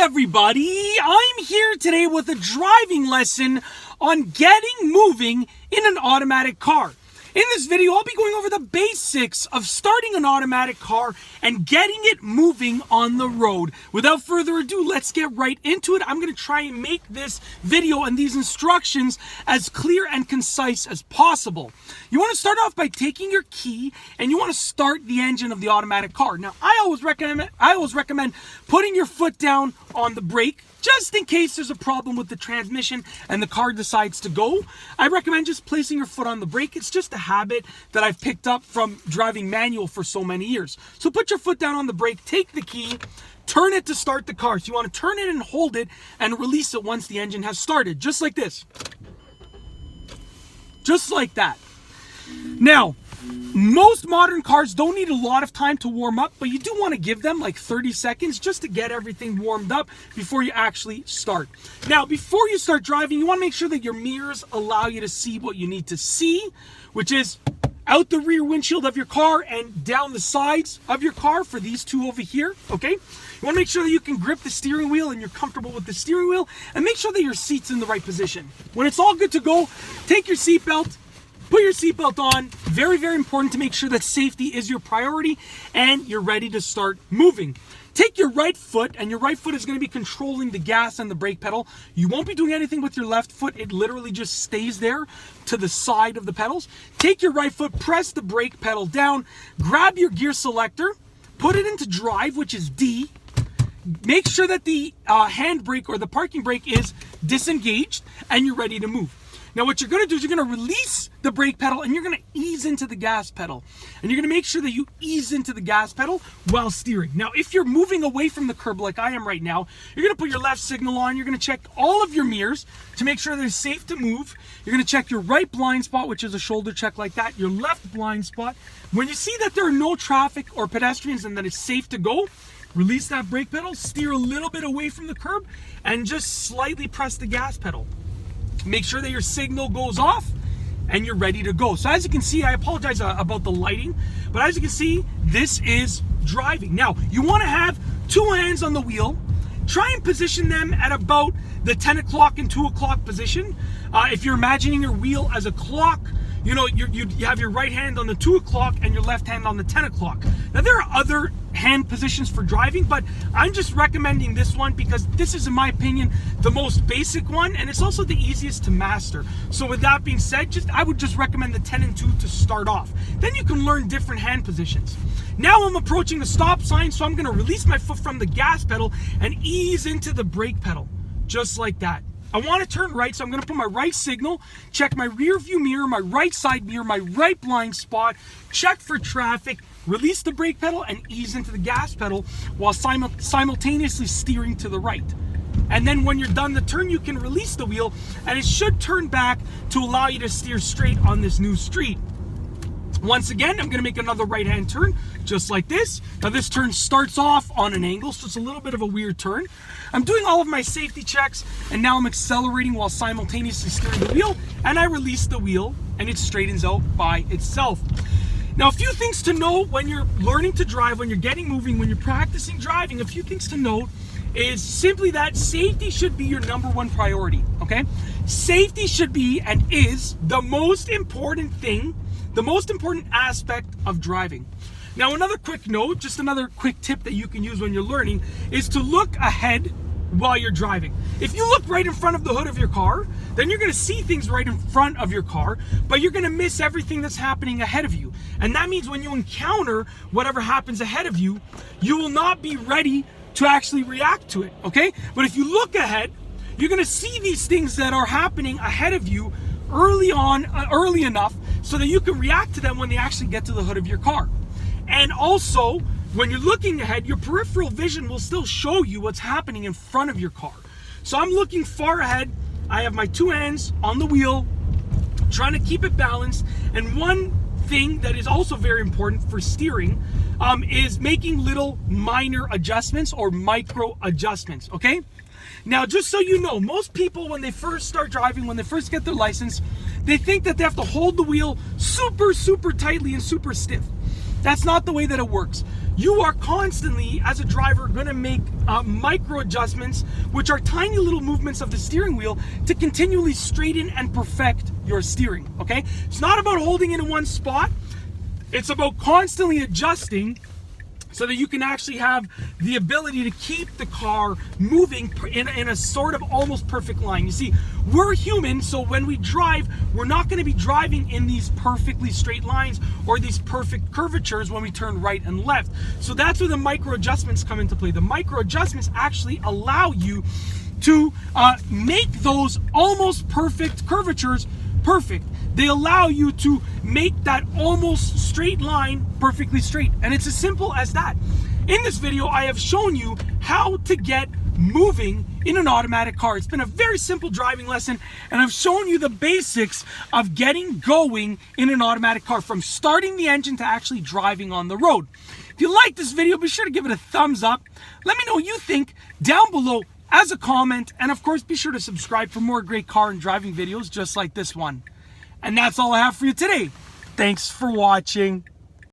Everybody, I'm here today with a driving lesson on getting moving in an automatic car. In this video, I'll be going over the basics of starting an automatic car and getting it moving on the road. Without further ado, let's get right into it. I'm going to try and make this video and these instructions as clear and concise as possible. You want to start off by taking your key and you want to start the engine of the automatic car. Now, I always recommend putting your foot down on the brake, just in case there's a problem with the transmission and the car decides to go. I recommend just placing your foot on the brake. It's just a habit that I've picked up from driving manual for so many years. So put your foot down on the brake, take the key, turn it to start the car. So you want to turn it and hold it and release it once the engine has started, just like this. Just like that. Now, most modern cars don't need a lot of time to warm up, but you do want to give them like 30 seconds just to get everything warmed up before you actually start. Now, before you start driving, you want to make sure that your mirrors allow you to see what you need to see, which is out the rear windshield of your car and down the sides of your car for these two over here, okay? You want to make sure that you can grip the steering wheel and you're comfortable with the steering wheel, and make sure that your seat's in the right position. When it's all good to go, take your seatbelt, put your seatbelt on. Very, very important to make sure that safety is your priority and you're ready to start moving. Take your right foot, and your right foot is going to be controlling the gas and the brake pedal. You won't be doing anything with your left foot. It literally just stays there to the side of the pedals. Take your right foot, press the brake pedal down, grab your gear selector, put it into drive, which is D. Make sure that the handbrake or the parking brake is disengaged and you're ready to move. Now what you're going to do is you're going to release the brake pedal and you're going to ease into the gas pedal. And you're going to make sure that you ease into the gas pedal while steering. Now if you're moving away from the curb like I am right now, you're going to put your left signal on. You're going to check all of your mirrors to make sure they're safe to move. You're going to check your right blind spot, which is a shoulder check like that. Your left blind spot. When you see that there are no traffic or pedestrians and that it's safe to go, release that brake pedal, steer a little bit away from the curb, and just slightly press the gas pedal. Make sure that your signal goes off and you're ready to go. So as you can see, I apologize about the lighting, but as you can see, this is driving. Now, you want to have two hands on the wheel. Try and position them at about the 10 o'clock and 2 o'clock position. If you're imagining your wheel as a clock, you know, you have your right hand on the 2 o'clock and your left hand on the 10 o'clock. Now, there are other hand positions for driving, but I'm just recommending this one because this is, in my opinion, the most basic one, and it's also the easiest to master. So with that being said, I would just recommend the 10 and 2 to start off. Then you can learn different hand positions. Now I'm approaching the stop sign, so I'm going to release my foot from the gas pedal and ease into the brake pedal, just like that. I want to turn right, so I'm going to put my right signal, check my rear view mirror, my right side mirror, my right blind spot, check for traffic, release the brake pedal, and ease into the gas pedal while simultaneously steering to the right. And then when you're done the turn, you can release the wheel, and it should turn back to allow you to steer straight on this new street. Once again, I'm going to make another right-hand turn, just like this. Now this turn starts off on an angle, so it's a little bit of a weird turn. I'm doing all of my safety checks, and now I'm accelerating while simultaneously steering the wheel, and I release the wheel, and it straightens out by itself. Now, a few things to note when you're learning to drive, when you're getting moving, when you're practicing driving, a few things to note is simply that safety should be your number one priority, okay? Safety should be and is the most important thing, the most important aspect of driving. Now, another quick note, just another quick tip that you can use when you're learning is to look ahead while you're driving. If you look right in front of the hood of your car, then you're going to see things right in front of your car, but you're going to miss everything that's happening ahead of you. And that means when you encounter whatever happens ahead of you, you will not be ready to actually react to it, okay? But if you look ahead, you're going to see these things that are happening ahead of you early enough so that you can react to them when they actually get to the hood of your car. And also, when you're looking ahead, your peripheral vision will still show you what's happening in front of your car. So I'm looking far ahead. I have my two hands on the wheel, trying to keep it balanced. And one thing that is also very important for steering is making little minor adjustments or micro adjustments, okay? Now, just so you know, most people, when they first start driving, when they first get their license, they think that they have to hold the wheel super, super tightly and super stiff. That's not the way that it works. you are constantly, as a driver, going to make micro adjustments, which are tiny little movements of the steering wheel to continually straighten and perfect your steering, okay? It's not about holding it in one spot. It's about constantly adjusting so that you can actually have the ability to keep the car moving in a sort of almost perfect line. You see, we're human, so when we drive, we're not going to be driving in these perfectly straight lines or these perfect curvatures when we turn right and left. So that's where the micro adjustments come into play. The micro adjustments actually allow you to make those almost perfect curvatures perfect. They allow you to make that almost straight line perfectly straight. And it's as simple as that. In this video, I have shown you how to get moving in an automatic car. It's been a very simple driving lesson, and I've shown you the basics of getting going in an automatic car, from starting the engine to actually driving on the road. If you like this video, be sure to give it a thumbs up. Let me know what you think down below as a comment, and of course, be sure to subscribe for more great car and driving videos just like this one. And that's all I have for you today. Thanks for watching.